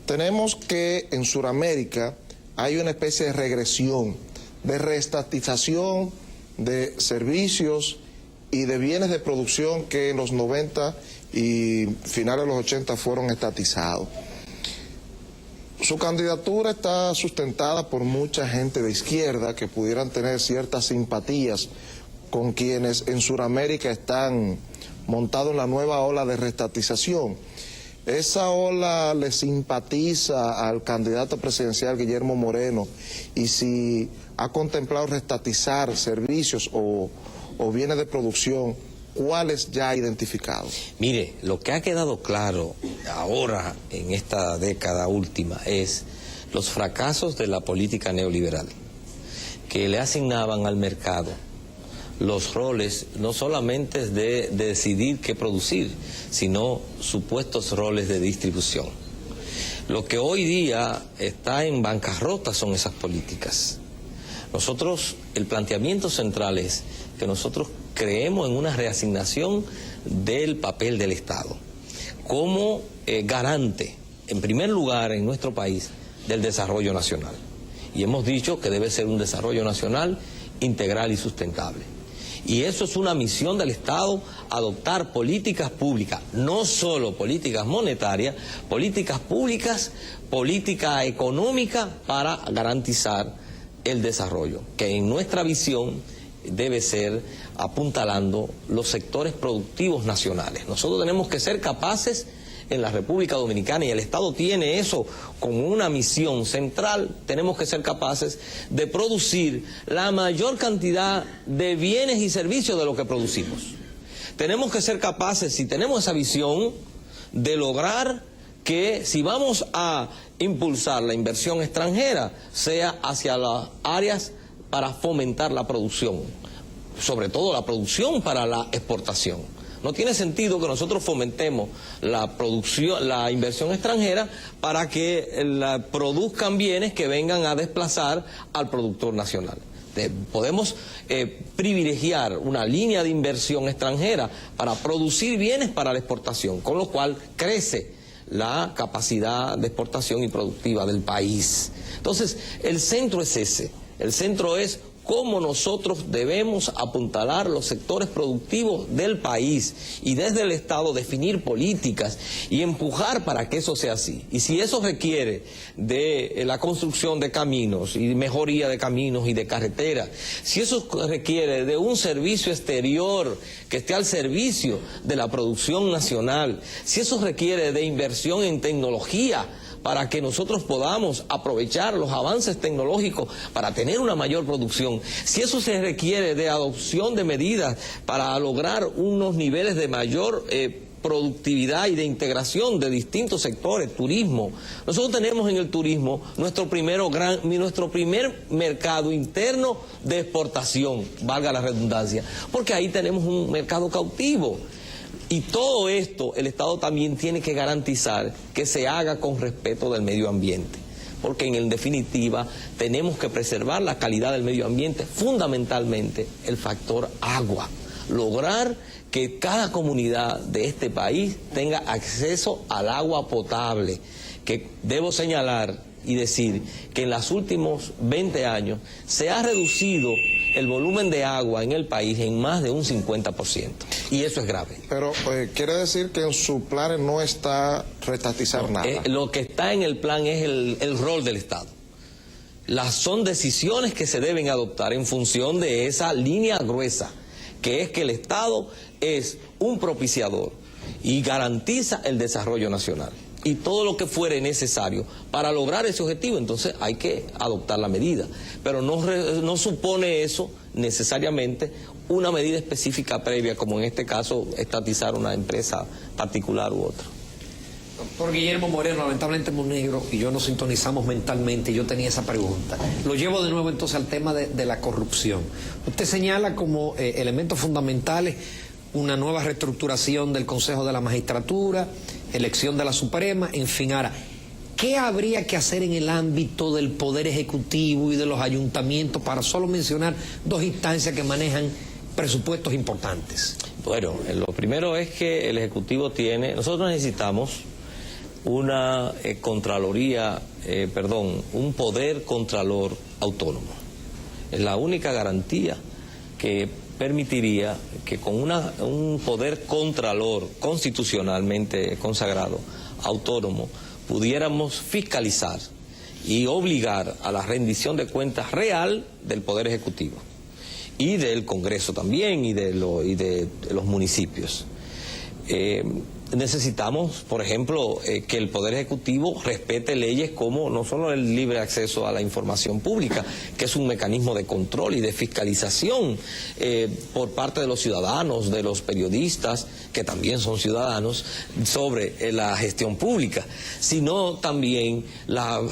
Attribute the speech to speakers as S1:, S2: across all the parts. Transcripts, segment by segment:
S1: Tenemos que en Sudamérica hay una especie de regresión, de reestatización de servicios y de bienes de producción que en los 90 y finales de los 80 fueron estatizados. Su candidatura está sustentada por mucha gente de izquierda que pudieran tener ciertas simpatías con quienes en Sudamérica están montados en la nueva ola de reestatización. ¿Esa ola le simpatiza al candidato presidencial Guillermo Moreno? Y si ha contemplado reestatizar servicios o bienes de producción, ¿cuáles ya ha identificado?
S2: Mire, lo que ha quedado claro ahora en esta década última es los fracasos de la política neoliberal, que le asignaban al mercado los roles no solamente de decidir qué producir, sino supuestos roles de distribución. Lo que hoy día está en bancarrota son esas políticas. Nosotros, el planteamiento central es que nosotros creemos en una reasignación del papel del Estado como garante, en primer lugar en nuestro país, del desarrollo nacional. Y hemos dicho que debe ser un desarrollo nacional integral y sustentable. Y eso es una misión del Estado, adoptar políticas públicas, no solo políticas monetarias, políticas públicas, política económica para garantizar el desarrollo, que en nuestra visión debe ser apuntalando los sectores productivos nacionales. Nosotros tenemos que ser capaces en la República Dominicana, y el Estado tiene eso como una misión central, tenemos que ser capaces de producir la mayor cantidad de bienes y servicios de lo que producimos. Tenemos que ser capaces, si tenemos esa visión, de lograr que si vamos a impulsar la inversión extranjera, sea hacia las áreas para fomentar la producción, sobre todo la producción para la exportación. No tiene sentido que nosotros fomentemos la producción, la inversión extranjera para que produzcan bienes que vengan a desplazar al productor nacional. Podemos privilegiar una línea de inversión extranjera para producir bienes para la exportación, con lo cual crece la capacidad de exportación y productiva del país. Entonces, el centro es ese, el centro es cómo nosotros debemos apuntalar los sectores productivos del país y desde el Estado definir políticas y empujar para que eso sea así. Y si eso requiere de la construcción de caminos y mejoría de caminos y de carreteras, si eso requiere de un servicio exterior que esté al servicio de la producción nacional, si eso requiere de inversión en tecnología, para que nosotros podamos aprovechar los avances tecnológicos para tener una mayor producción. Si eso se requiere de adopción de medidas para lograr unos niveles de mayor productividad y de integración de distintos sectores, turismo. Nosotros tenemos en el turismo nuestro primer mercado interno de exportación, valga la redundancia, porque ahí tenemos un mercado cautivo. Y todo esto el Estado también tiene que garantizar que se haga con respeto del medio ambiente, porque en definitiva tenemos que preservar la calidad del medio ambiente, fundamentalmente el factor agua, lograr que cada comunidad de este país tenga acceso al agua potable, que debo señalar y decir que en los últimos 20 años se ha reducido el volumen de agua en el país en más de un 50%, y eso es grave.
S1: Pero quiere decir que en su plan no está reestatizar nada.
S2: Lo que está en el plan es el rol del Estado. Son decisiones que se deben adoptar en función de esa línea gruesa, que es que el Estado es un propiciador y garantiza el desarrollo nacional. Y todo lo que fuere necesario para lograr ese objetivo, entonces hay que adoptar la medida. Pero no supone eso necesariamente una medida específica previa, como en este caso estatizar una empresa particular u otra.
S3: Doctor Guillermo Moreno, lamentablemente Monegro y yo nos sintonizamos mentalmente y yo tenía esa pregunta. Lo llevo de nuevo entonces al tema de la corrupción. Usted señala como elementos fundamentales una nueva reestructuración del Consejo de la Magistratura, elección de la Suprema, en fin. Ahora, ¿qué habría que hacer en el ámbito del Poder Ejecutivo y de los ayuntamientos, para solo mencionar dos instancias que manejan presupuestos importantes?
S2: Bueno, lo primero es que el Ejecutivo nosotros necesitamos una un poder contralor autónomo. Es la única garantía que permitiría que con un poder contralor constitucionalmente consagrado, autónomo, pudiéramos fiscalizar y obligar a la rendición de cuentas real del Poder Ejecutivo y del Congreso también y de los municipios. Necesitamos, por ejemplo, que el Poder Ejecutivo respete leyes como no solo el libre acceso a la información pública, que es un mecanismo de control y de fiscalización por parte de los ciudadanos, de los periodistas, que también son ciudadanos, sobre la gestión pública, sino también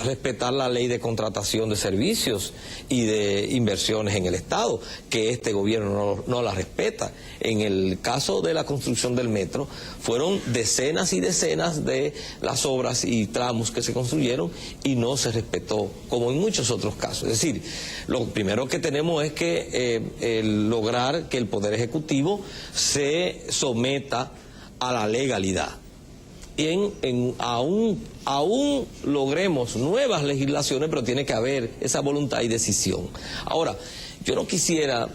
S2: respetar la ley de contratación de servicios y de inversiones en el Estado, que este gobierno no la respeta. En el caso de la construcción del metro, fueron decenas y decenas de las obras y tramos que se construyeron y no se respetó, como en muchos otros casos. Es decir, lo primero que tenemos es que lograr que el Poder Ejecutivo se someta a la legalidad. Aún logremos nuevas legislaciones, pero tiene que haber esa voluntad y decisión. Ahora, yo no quisiera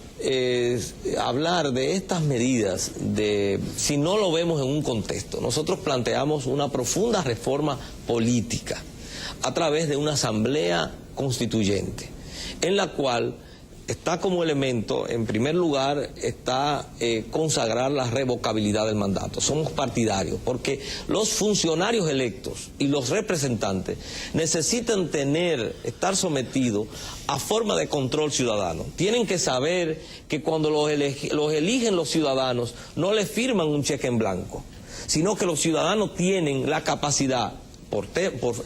S2: hablar de estas medidas si no lo vemos en un contexto. Nosotros planteamos una profunda reforma política a través de una asamblea constituyente, en la cual está como elemento, en primer lugar, está consagrar la revocabilidad del mandato. Somos partidarios, porque los funcionarios electos y los representantes necesitan estar sometidos a forma de control ciudadano. Tienen que saber que cuando los eligen los ciudadanos, no les firman un cheque en blanco, sino que los ciudadanos tienen la capacidad,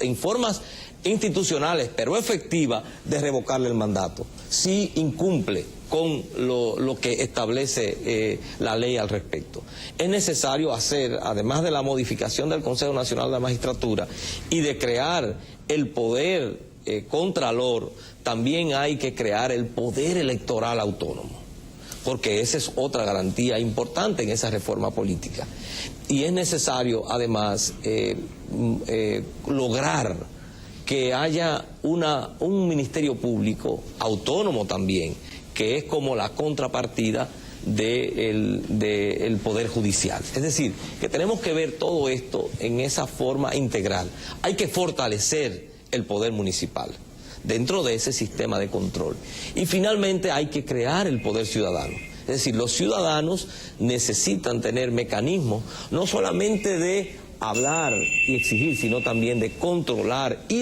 S2: en formas institucionales, pero efectivas, de revocarle el mandato, si incumple con lo que establece la ley al respecto. Es necesario hacer, además de la modificación del Consejo Nacional de la Magistratura y de crear el poder contralor, también hay que crear el poder electoral autónomo, porque esa es otra garantía importante en esa reforma política. Y es necesario, además, lograr que haya un ministerio público autónomo también, que es como la contrapartida del Poder Judicial. Es decir, que tenemos que ver todo esto en esa forma integral. Hay que fortalecer el poder municipal dentro de ese sistema de control. Y finalmente hay que crear el poder ciudadano. Es decir, los ciudadanos necesitan tener mecanismos no solamente de hablar y exigir, sino también de controlar y de